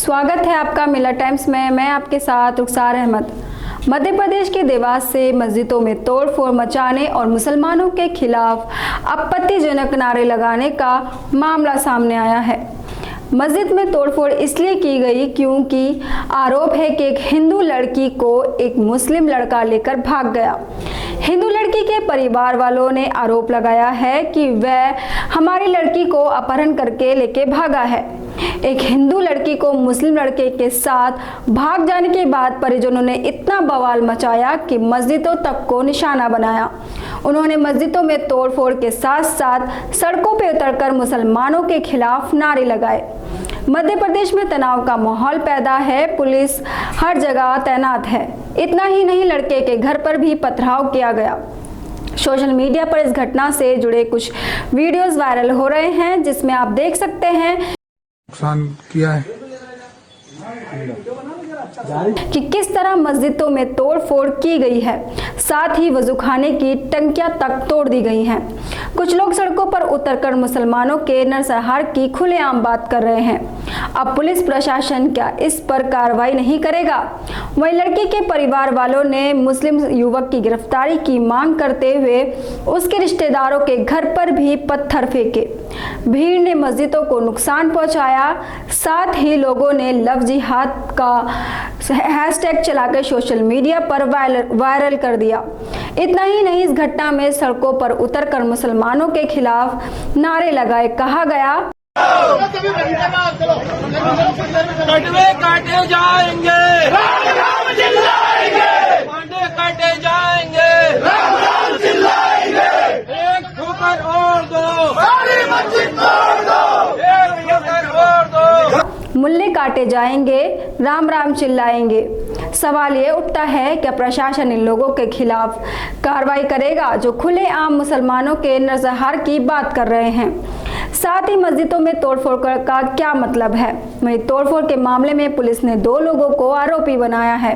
स्वागत है आपका मिलर टाइम्स में। मैं आपके साथ रुखसार अहमद। मध्य प्रदेश के देवास से मस्जिदों में तोड़फोड़ मचाने और मुसलमानों के खिलाफ आपत्तिजनक नारे लगाने का मामला सामने आया है। मस्जिद में तोड़फोड़ इसलिए की गई क्योंकि आरोप है कि एक हिंदू लड़की को एक मुस्लिम लड़का लेकर भाग गया। हिंदू लड़की के परिवार वालों ने आरोप लगाया है कि वह हमारी लड़की को अपहरण करके लेके भागा है। एक हिंदू लड़की को मुस्लिम लड़के के साथ भाग जाने के बाद परिजनों ने इतना बवाल मचाया कि मस्जिदों तक को निशाना बनाया। उन्होंने मस्जिदों में तोड़फोड़ के साथ साथ सड़कों पर उतरकर मुसलमानों के खिलाफ नारे लगाए। मध्य प्रदेश में तनाव का माहौल पैदा है, पुलिस हर जगह तैनात है। इतना ही नहीं, लड़के के घर पर भी पथराव किया गया। सोशल मीडिया पर इस घटना से जुड़े कुछ वीडियोस वायरल हो रहे हैं, जिसमें आप देख सकते हैं नुकसान किया है कि किस तरह मस्जिदों में तोड़फोड़ की गई है। साथ ही वजूखाने की टंकियां तक तोड़ दी गई हैं। कुछ लोग सड़कों पर उतरकर मुसलमानों के नरसंहार की खुलेआम बात कर रहे हैं। अब पुलिस प्रशासन क्या इस पर कार्रवाई नहीं करेगा? वहीं लड़की के परिवार वालों ने मुस्लिम युवक की गिरफ्तारी की मांग करते हुए उसके रिश्तेदारों के घर पर भी पत्थर फेंके। भीड़ ने मस्जिदों को नुकसान पहुंचाया। साथ ही लोगों ने लव जिहाद का हैशटैग चलाकर सोशल मीडिया पर वायरल कर दिया। इतना ही नहीं, इस घटना में सड़कों पर उतरकर मुसलमानों के खिलाफ नारे लगाए। कहा गया, कटवे काटे जाएंगे, राम चिल्लाएंगे, पांडे काटे जाएंगे, राम चिल्लाएंगे, एक ठोकर और दो, सारी मस्जिद तोड़ दो, एक ठोकर और दो, मुल्ले काटे जाएंगे, राम राम चिल्लाएंगे। सवाल ये उठता है, क्या प्रशासन इन लोगों के खिलाफ कार्रवाई करेगा जो खुलेआम मुसलमानों के नरसंहार की बात कर रहे हैं? साथ ही मस्जिदों में तोड़फोड़ का क्या मतलब है? वहीं तोड़फोड़ के मामले में पुलिस ने 2 लोगों को आरोपी बनाया है।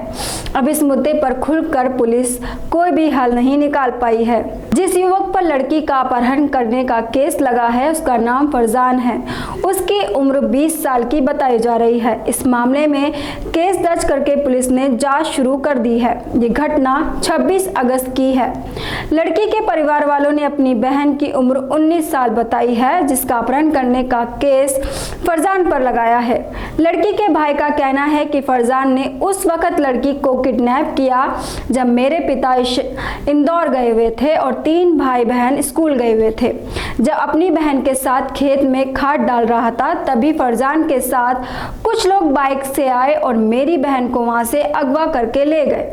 अब इस मुद्दे पर खुलकर पुलिस कोई भी हल नहीं निकाल पाई है। जिस युवक पर लड़की का अपहरण करने का केस लगा है उसका नाम फरजान है। उसकी उम्र 20 साल की बताई जा रही है। इस मामले में केस दर्ज करके पुलिस ने जांच शुरू कर दी है। ये घटना 26 अगस्त की है। लड़की के परिवार वालों ने अपनी बहन की उम्र 19 साल बताई है, जिसका अपहरण करने का केस फरजान पर लगाया है। लड़की के भाई का कहना है कि फरजान ने उस वक्त लड़की को किडनैप किया जब मेरे पिता इंदौर गए हुए थे और 3 भाई बहन स्कूल गए हुए थे। जब अपनी बहन के साथ खेत में खाद डाल रहा था, तभी फरजान के साथ कुछ लोग बाइक से आए और मेरी बहन को वहां से अगवा करके ले गए।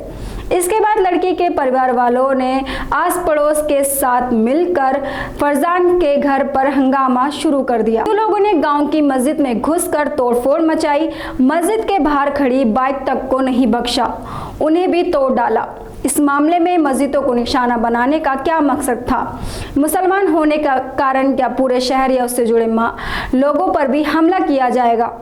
इसके बाद लड़की के परिवार वालों ने आस पड़ोस के साथ मिलकर फरजान के घर पर हंगामा शुरू कर दिया। तो लोगों ने गांव की मस्जिद में घुसकर तोड़फोड़ मचाई। मस्जिद के बाहर खड़ी बाइक तक को नहीं बख्शा, उन्हें भी तोड़ डाला। इस मामले में मस्जिदों को निशाना बनाने का क्या मकसद था? मुसलमान होने का कारण क्या पूरे शहर या उससे जुड़े लोगों पर भी हमला किया जाएगा?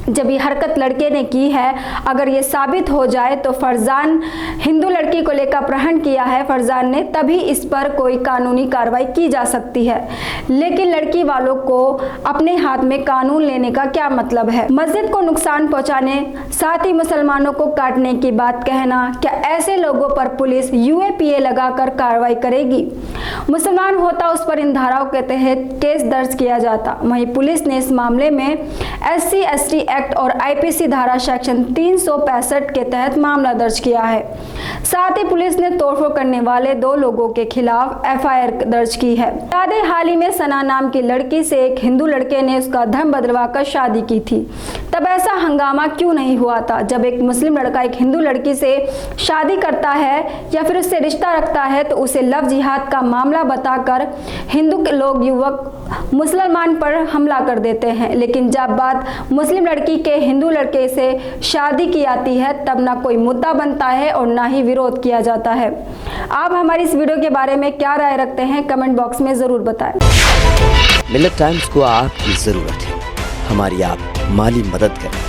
जब ये हरकत लड़के ने की है, अगर ये साबित हो जाए तो फरजान हिंदू लड़की को लेकर अपहरण किया है फरजान ने, तभी इस पर कोई कानूनी कार्रवाई की जा सकती है। लेकिन लड़की वालों को अपने हाथ में कानून लेने का क्या मतलब है? मस्जिद को नुकसान पहुंचाने, साथ ही मुसलमानों को काटने की बात कहना, क्या ऐसे लोगों पर पुलिस UAPA लगाकर कार्रवाई करेगी? मुसलमान होता उस पर इन धाराओं के तहत केस दर्ज किया जाता। वहीं पुलिस ने इस मामले में SC/ST एक्ट और IPC धारा सेक्शन 365 के तहत मामला दर्ज किया है। साथ ही पुलिस ने तोड़फोड़ करने वाले 2 लोगों के खिलाफ FIR दर्ज की है। हाल ही में सना नाम की लड़की से एक हिंदू लड़के ने उसका धर्म बदलवाकर शादी की थी। तब ऐसा हंगामा क्यों नहीं हुआ था? जब एक मुस्लिम लड़का एक हिंदू लड़की से शादी करता है या फिर उससे रिश्ता रखता है तो उसे लव जिहाद का मामला बताकर हिंदू लोग युवक मुसलमान पर हमला कर देते हैं। लेकिन जब बात मुस्लिम लड़की के हिंदू लड़के से शादी की आती है, तब ना कोई मुद्दा बनता है और ना ही विरोध किया जाता है। आप हमारी इस वीडियो के बारे में क्या राय रखते हैं? कमेंट बॉक्स में जरूर बताएं। मिलर टाइम्स को आपकी जरूरत है, हमारी आप माली मदद करें।